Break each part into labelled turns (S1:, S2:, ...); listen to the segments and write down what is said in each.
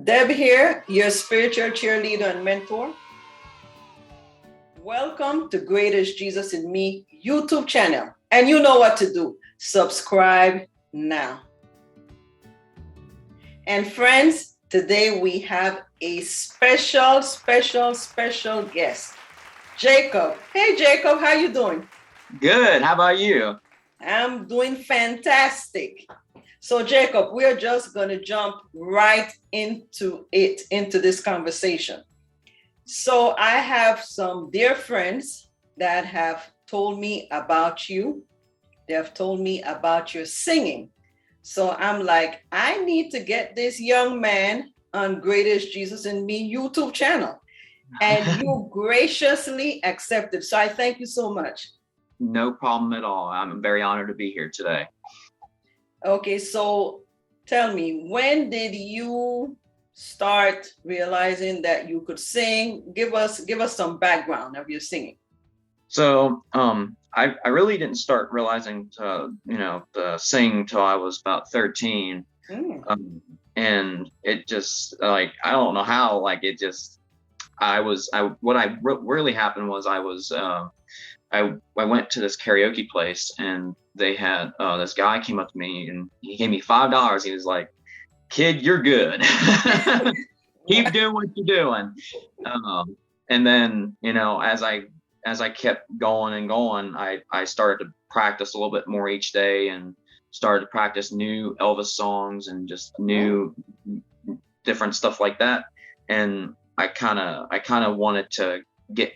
S1: Deb here, your spiritual cheerleader and mentor. Welcome to Greatest Jesus in Me YouTube channel. And you know what to do. Subscribe now. And friends, today we have a special guest, Jacob. Hey, Jacob, how you doing?
S2: Good. How about you?
S1: I'm doing fantastic. So, Jacob, we're just going to jump right into this conversation. So, I have some dear friends that have told me about you. They have told me about your singing. So, I'm like, I need to get this young man on Greatest Jesus in Me YouTube channel. And you graciously accepted. So, I thank you so much.
S2: No problem at all. I'm very honored to be here today.
S1: Okay, so tell me, when did you start realizing that you could sing? Give us some background of your singing.
S2: So, I really didn't start realizing to sing until I was about 13. And it just I don't know how, really happened was I went to this karaoke place and they had this guy came up to me and he gave me $5. He was like, "Kid, you're good. Keep doing what you're doing." And then, as I kept going and going, I started to practice a little bit more each day and started to practice new Elvis songs and just new different stuff like that. And I kind of wanted to get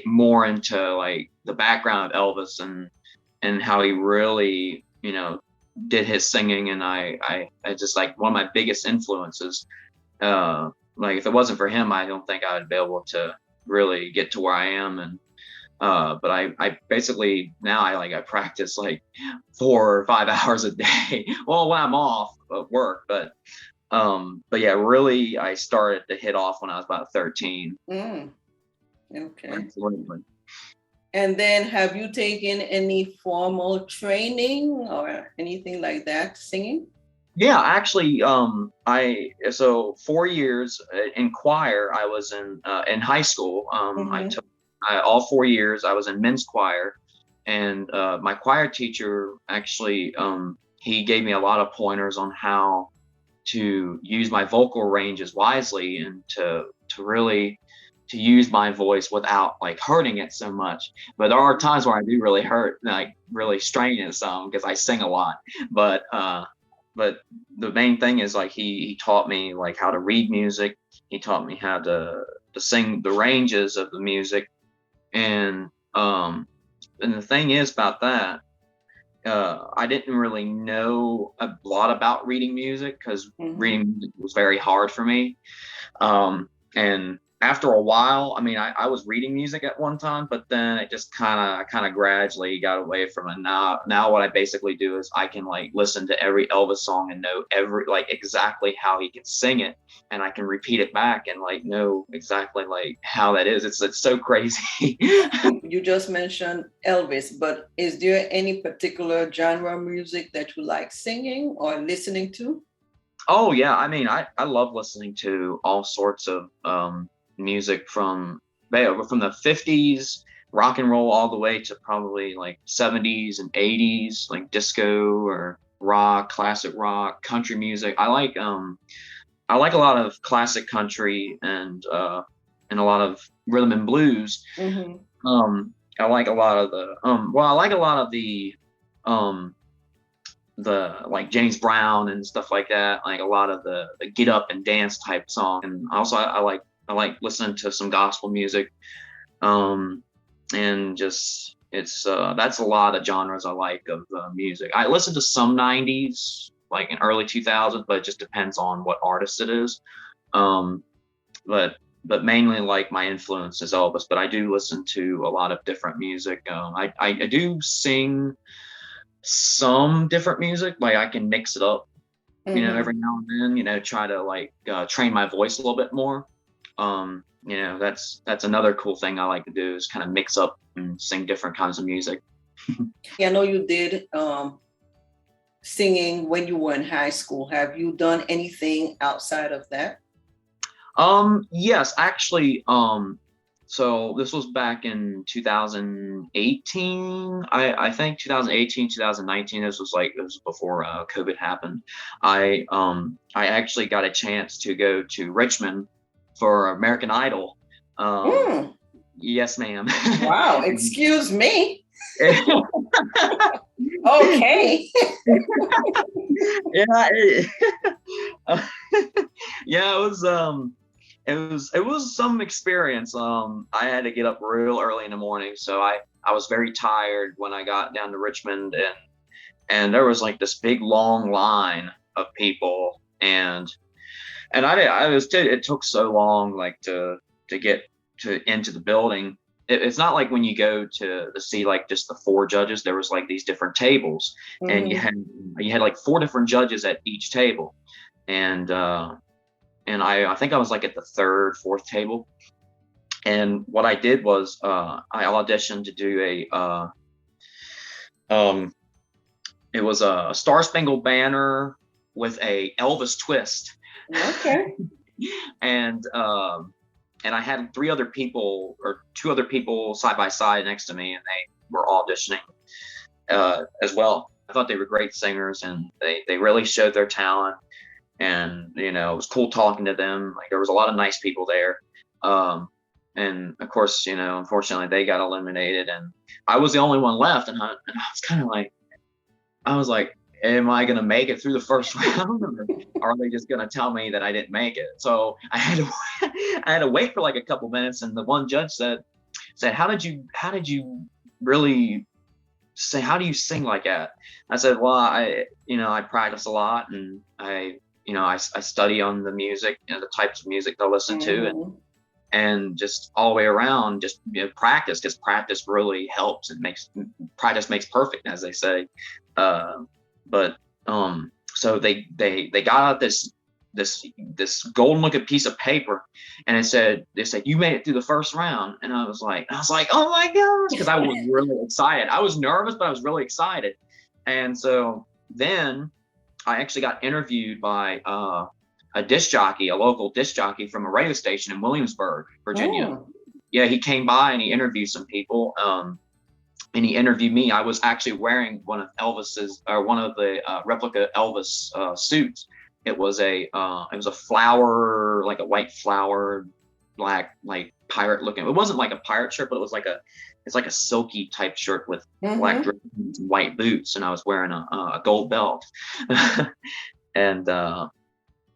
S2: more into the background of Elvis and how he really, did his singing. And I just one of my biggest influences. If it wasn't for him, I don't think I would be able to really get to where I am. And but I basically now I practice 4 or 5 hours a day. Well, when I'm off of work, but yeah, really I started to hit off when I was about 13.
S1: Okay.
S2: Absolutely.
S1: And then have you taken any formal training or anything like that, singing?
S2: Yeah, actually, so 4 years in choir. I was in high school. I took all 4 years. I was in men's choir, and my choir teacher actually he gave me a lot of pointers on how to use my vocal ranges wisely and to really to use my voice without hurting it so much. But there are times where I do really hurt, really strain it some because I sing a lot. But the main thing is he taught me how to read music. He taught me how to sing the ranges of the music. And the thing is about that, I didn't really know a lot about reading music because reading music was very hard for me. And after a while, I was reading music at one time, but then it just kind of gradually got away from it. Now what I basically do is I can listen to every Elvis song and know exactly how he can sing it, and I can repeat it back and know exactly how that is. It's so crazy.
S1: You just mentioned Elvis, but is there any particular genre of music that you like singing or listening to?
S2: Oh yeah, I love listening to all sorts of music from the 50s, rock and roll, all the way to probably 70s and 80s, disco or rock, classic rock, country music. I like a lot of classic country and a lot of rhythm and blues. I like a lot of the James Brown and stuff like that, a lot of the get up and dance type song. And also I like listening to some gospel music, and just it's that's a lot of genres I like of music. I listen to some 90s, in early 2000s, but it just depends on what artist it is. But mainly my influence is Elvis, but I do listen to a lot of different music. I do sing some different music, I can mix it up, every now and then, try to train my voice a little bit more. That's another cool thing I like to do, is kind of mix up and sing different kinds of music.
S1: I know you did singing when you were in high school. Have you done anything outside of that?
S2: Yes, actually, so this was back in 2018. I think 2018, 2019. This was before COVID happened. I actually got a chance to go to Richmond for American Idol. Um,
S1: Mm,
S2: yes, ma'am.
S1: wow, excuse me. Okay.
S2: Yeah, uh, yeah, it was some experience. I had to get up real early in the morning, so I was very tired when I got down to Richmond, and there was like this big long line of people, and it took so long like to get to into the building. It's not like when you go to see like just the four judges. There was like these different tables, and
S1: Mhm.
S2: you had like four different judges at each table, and I think I was like at the third, fourth table. And what I did was I auditioned to do um, it was a Star Spangled Banner with a Elvis twist,
S1: Okay.
S2: and and I had three other people or two other people side by side next to me, and they were auditioning as well. I thought they were great singers, and they really showed their talent. And it was cool talking to them. Like there was a lot of nice people there. Um, and of course, unfortunately, they got eliminated, and I was the only one left. And I was kind of like, I was like, am I gonna make it through the first round, or are they just gonna tell me that I didn't make it? So I had to, I had to wait for like a couple minutes, and the one judge said, how did you really say, how do you sing like that? I said, well, I practice a lot, and I study on the music, the types of music I listen to,
S1: Mhm.
S2: and just all the way around, just practice, because practice really helps. It makes practice makes perfect, as they say. Uh, but so they got out this golden looking piece of paper, and they said you made it through the first round. And I was like, oh my gosh, because I was really excited. I was nervous, but I was really excited. And so then I actually got interviewed by a disc jockey, a local disc jockey from a radio station in Williamsburg, Virginia.
S1: Mm.
S2: Yeah, he came by and he interviewed some people. And he interviewed me. I was actually wearing one of the replica Elvis suits. It was a flower, like a white flower, black, like pirate looking. It wasn't like a pirate shirt, but it's like a silky type shirt with black
S1: Mhm.
S2: dress and white boots, and I was wearing a gold belt. and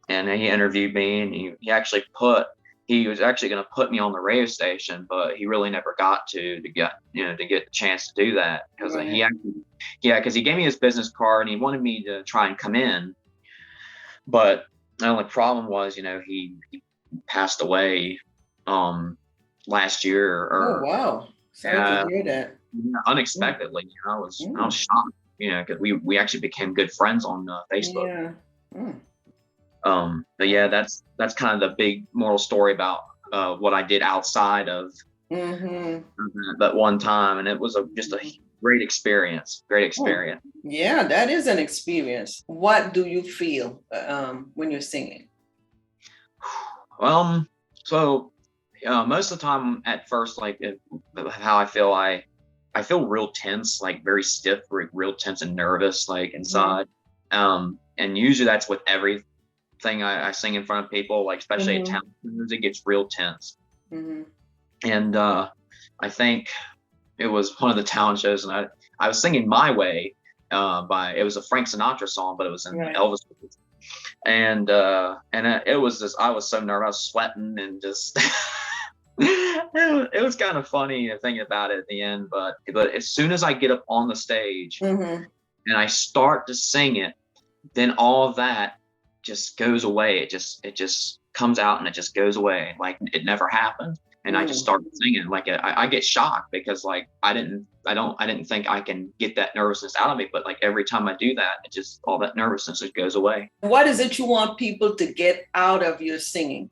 S2: and he interviewed me, and he was actually going to put me on the radio station, but he really never got to get the chance to do that, because
S1: Right.
S2: because he gave me his business card and he wanted me to try and come in. But the only problem was, he passed away last year,
S1: Oh,
S2: or
S1: wow. Sorry to
S2: uh,
S1: hear that. Mm.
S2: unexpectedly. I was
S1: Mm.
S2: shocked, because we actually became good friends on Facebook.
S1: Yeah. Mm.
S2: But yeah, that's kind of the big moral story about what I did outside of
S1: Mhm.
S2: that one time, and it was just a great experience. Great
S1: Mm.
S2: experience.
S1: Yeah, that is an experience. What do you feel when you're singing?
S2: Um, so most of the time, at first, like how I feel, I feel real tense, like very stiff, real tense and nervous, like
S1: Mhm.
S2: inside. And usually that's with everything I sing in front of people, like especially at
S1: Mhm.
S2: town, it gets real tense.
S1: Mhm.
S2: And I think it was one of the talent shows, and I was singing "My Way" it was a Frank Sinatra song, but it was in
S1: Right.
S2: Elvis. And it was just, I was so nervous, I was sweating, and just it was kind of funny thinking about it at the end. But as soon as I get up on the stage
S1: Mhm.
S2: and I start to sing it, then all of that just goes away. It just comes out, and it just goes away like it never happened. And I just
S1: Mm.
S2: start singing. Like I get shocked, because like I didn't think I can get that nervousness out of me. But like every time I do that, it just, all that nervousness, it goes away.
S1: What is it you want people to get out of your singing?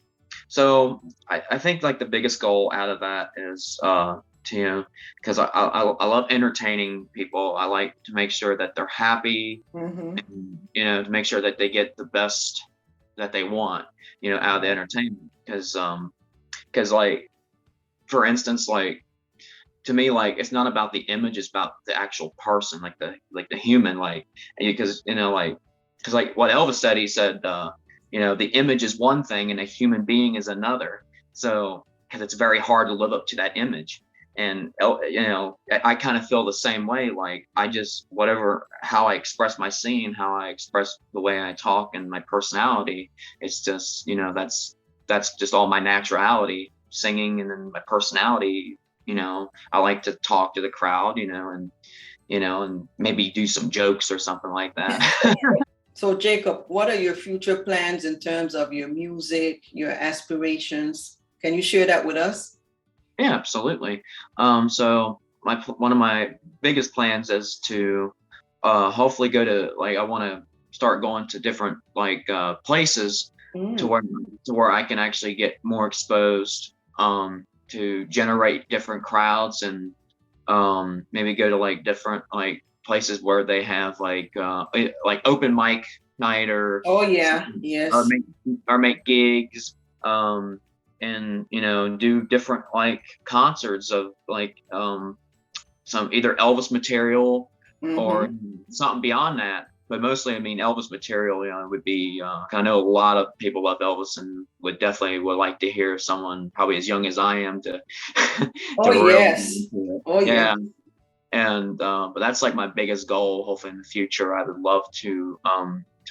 S2: So I think like the biggest goal out of that is to, because I love entertaining people. I like to make sure that they're happy,
S1: Mhm.
S2: and to make sure that they get the best that they want, out of the entertainment. Because like, for instance, like, to me, like, it's not about the image, it's about the actual person, like the human, like, because like what Elvis said, he said, the image is one thing and a human being is another. So, because it's very hard to live up to that image. And I kind of feel the same way. Like, I just, how I express my scene, how I express the way I talk and my personality, it's just, that's just all my naturality, singing, and then my personality. I like to talk to the crowd, and maybe do some jokes or something like that.
S1: So, Jacob, what are your future plans in terms of your music, your aspirations? Can you share that with us?
S2: Yeah, absolutely. So one of my biggest plans is to hopefully go to, like, I want to start going to different, like, places to where I can actually get more exposed, to generate different crowds, and maybe go to, like, different, like, places where they have, like open mic night, or
S1: oh yeah, yes,
S2: or make gigs, and do different, like, concerts of, like, some either Elvis material or something beyond that. But mostly, I mean, Elvis material, would be, I know a lot of people love Elvis and would like to hear someone probably as young as I am to
S1: oh
S2: really,
S1: yes, oh
S2: yeah.
S1: yeah.
S2: And but that's, like, my biggest goal. Hopefully in the future, I would love to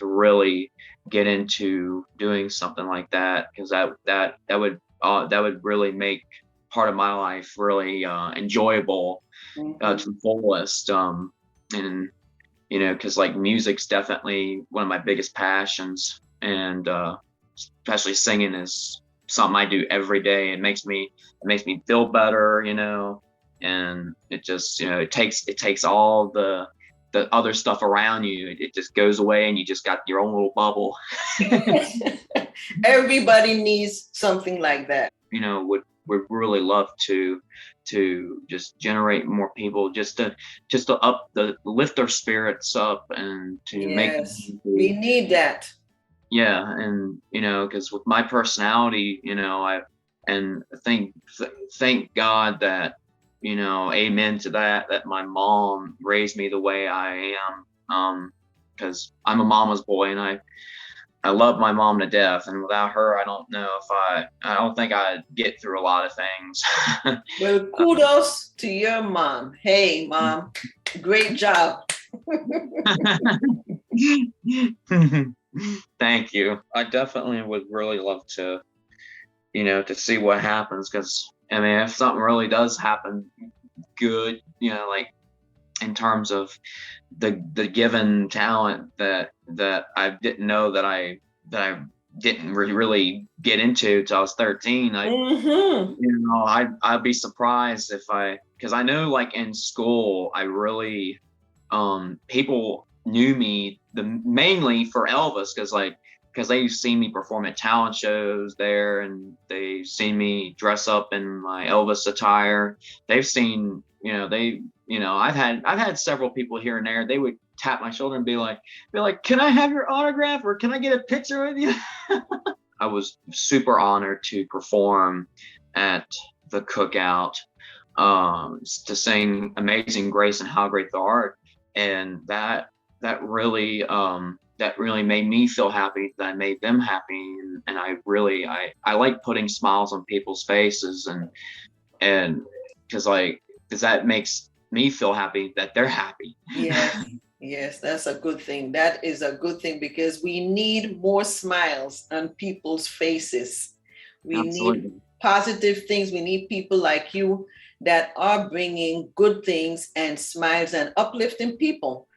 S2: really get into doing something like that, because that would really make part of my life really enjoyable to the fullest. And because, like, music's definitely one of my biggest passions, and especially singing is something I do every day. It makes me feel better, and it just, it takes all the other stuff around you. It just goes away, and you just got your own little bubble.
S1: Everybody needs something like that.
S2: Would really love to just generate more people, just to lift their spirits up, and to make them
S1: we need that.
S2: Yeah, and because with my personality, and thank God that, amen to that my mom raised me the way I am, because I'm a mama's boy, and I love my mom to death, and without her, I don't know if I don't think I'd get through a lot of things.
S1: Well, kudos to your mom. Hey, Mom, great job.
S2: Thank you. I definitely would really love to, to see what happens, because, I mean, if something really does happen good, like, in terms of the given talent that I didn't know that I didn't really get into till I was 13. I'd be surprised if because I know, like, in school, I really, people knew me mainly for Elvis, because they've seen me perform at talent shows there, and they've seen me dress up in my Elvis attire. They've seen, I've had several people here and there. They would tap my shoulder and be like, "Can I have your autograph, or can I get a picture with you?" I was super honored to perform at the cookout, to sing "Amazing Grace" and "How Great Thou Art," and that really made me feel happy, that I made them happy, and I like putting smiles on people's faces, and because that makes me feel happy that they're happy.
S1: Yes, that's a good thing. That is a good thing, because we need more smiles on people's faces. We
S2: Absolutely.
S1: need positive things. We need people like you that are bringing good things and smiles and uplifting people.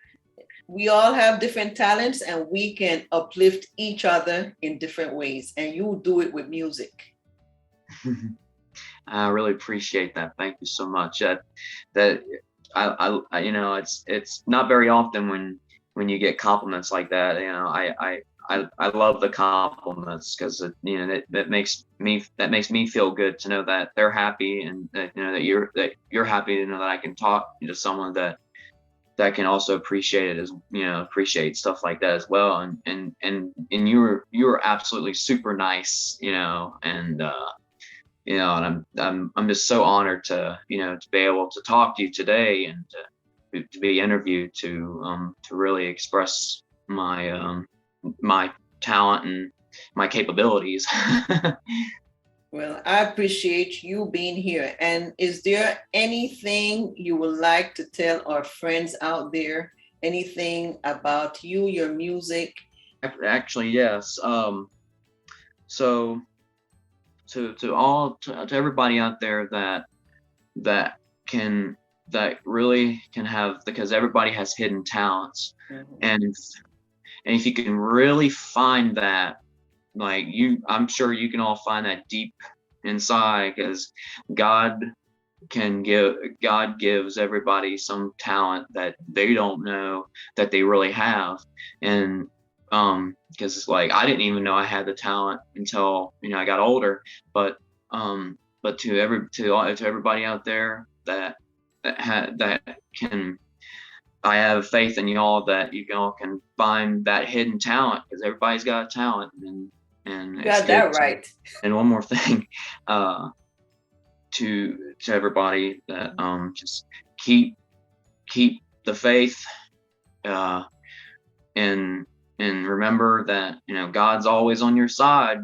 S1: We all have different talents, and we can uplift each other in different ways. And you do it with music.
S2: I really appreciate that. Thank you so much. It's not very often when you get compliments like that. I love the compliments, because that makes me feel good to know that they're happy, and that that you're happy to know that I can talk to someone that that can also appreciate it as, appreciate stuff like that as well. And you were absolutely super nice, and and I'm just so honored to, to be able to talk to you today, and to be interviewed, to really express my my talent and my capabilities.
S1: Well, I appreciate you being here. And is there anything you would like to tell our friends out there? Anything about you, your music?
S2: Actually, yes. So to everybody out there that really can have, because everybody has hidden talents.
S1: Mm-hmm.
S2: And if you can really find that, I'm sure you can all find that deep inside, because God gives everybody some talent that they don't know that they really have. And because it's like, I didn't even know I had the talent until I got older. But to everybody out there that can, I have faith in y'all that you all can find that hidden talent, because everybody's got a talent. And
S1: Got that right.
S2: And one more thing, to everybody, that just keep the faith, and remember that God's always on your side,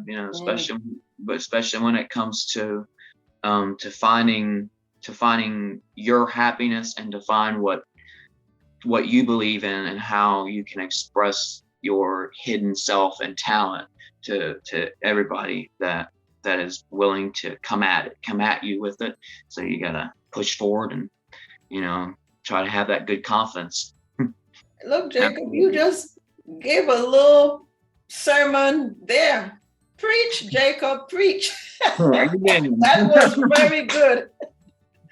S2: especially when it comes to finding your happiness, and to find what you believe in, and how you can express your hidden self and talent to everybody that is willing to come at you with it. So you gotta push forward, and try to have that good confidence.
S1: Look, Jacob, you just gave a little sermon there. Preach, Jacob, preach. That was very good.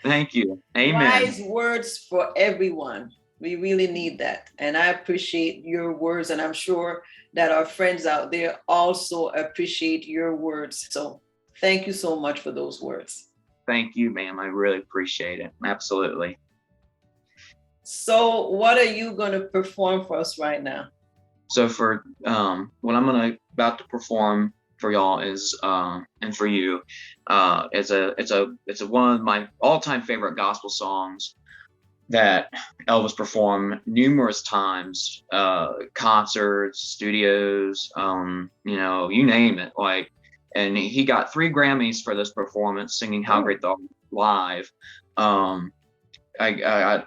S2: Thank you. Amen.
S1: Wise words for everyone. We really need that. And I appreciate your words. And I'm sure that our friends out there also appreciate your words. So thank you so much for those words.
S2: Thank you, ma'am. I really appreciate it. Absolutely.
S1: So what are you going to perform for us right now?
S2: So for what I'm about to perform for y'all is, and for you, it's one of my all-time favorite gospel songs that Elvis performed numerous times, concerts, studios, you name it. And he got 3 Grammys for this performance, singing "How Great Thou Art" live. I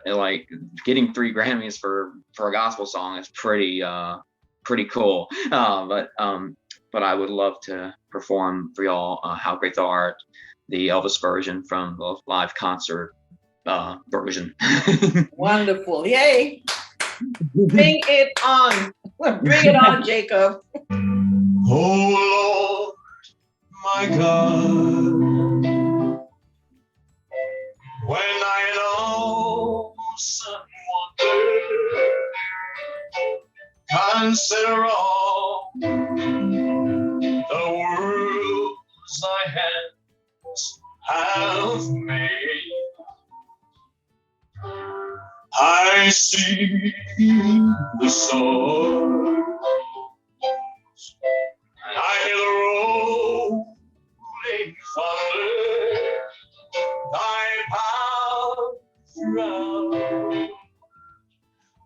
S2: like getting 3 Grammys for a gospel song is pretty cool. But I would love to perform for y'all "How Great Thou Art," the Elvis version from the live concert version.
S1: Wonderful. Yay. Bring it on. Bring it on, Jacob.
S3: Oh Lord, my God, when I know someone consider all the worlds thy hands have made, I see the stars, and I hear the rolling thunder, thy power throughout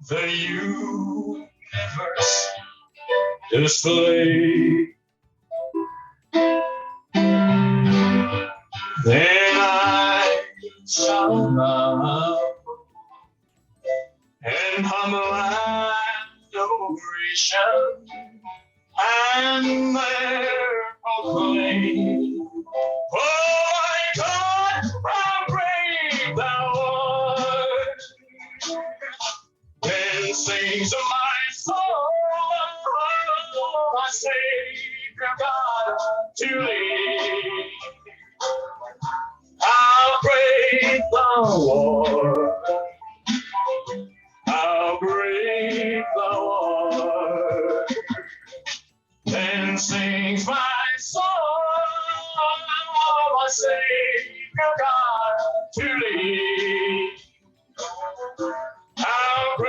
S3: the universe display. Then I shall bow and humble adoration, and there proclaim, oh my God, how great thou art. Then sings my soul, my Savior God, to thee. How great thou art, how great thou art. Then sings my soul, my Savior God, to thee. How great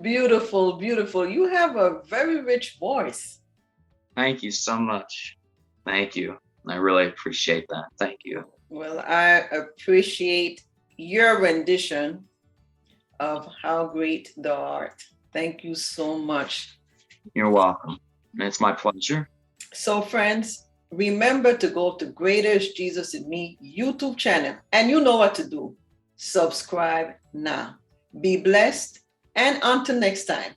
S1: Beautiful, beautiful. You have a very rich voice.
S2: Thank you so much. Thank you. I really appreciate that. Thank you.
S1: Well, I appreciate your rendition of how great thou art. Thank you so much.
S2: You're welcome. It's my pleasure.
S1: So, friends, remember to go to Greater is Jesus in Me YouTube channel, and you know what to do. Subscribe now. Be blessed, and until next time.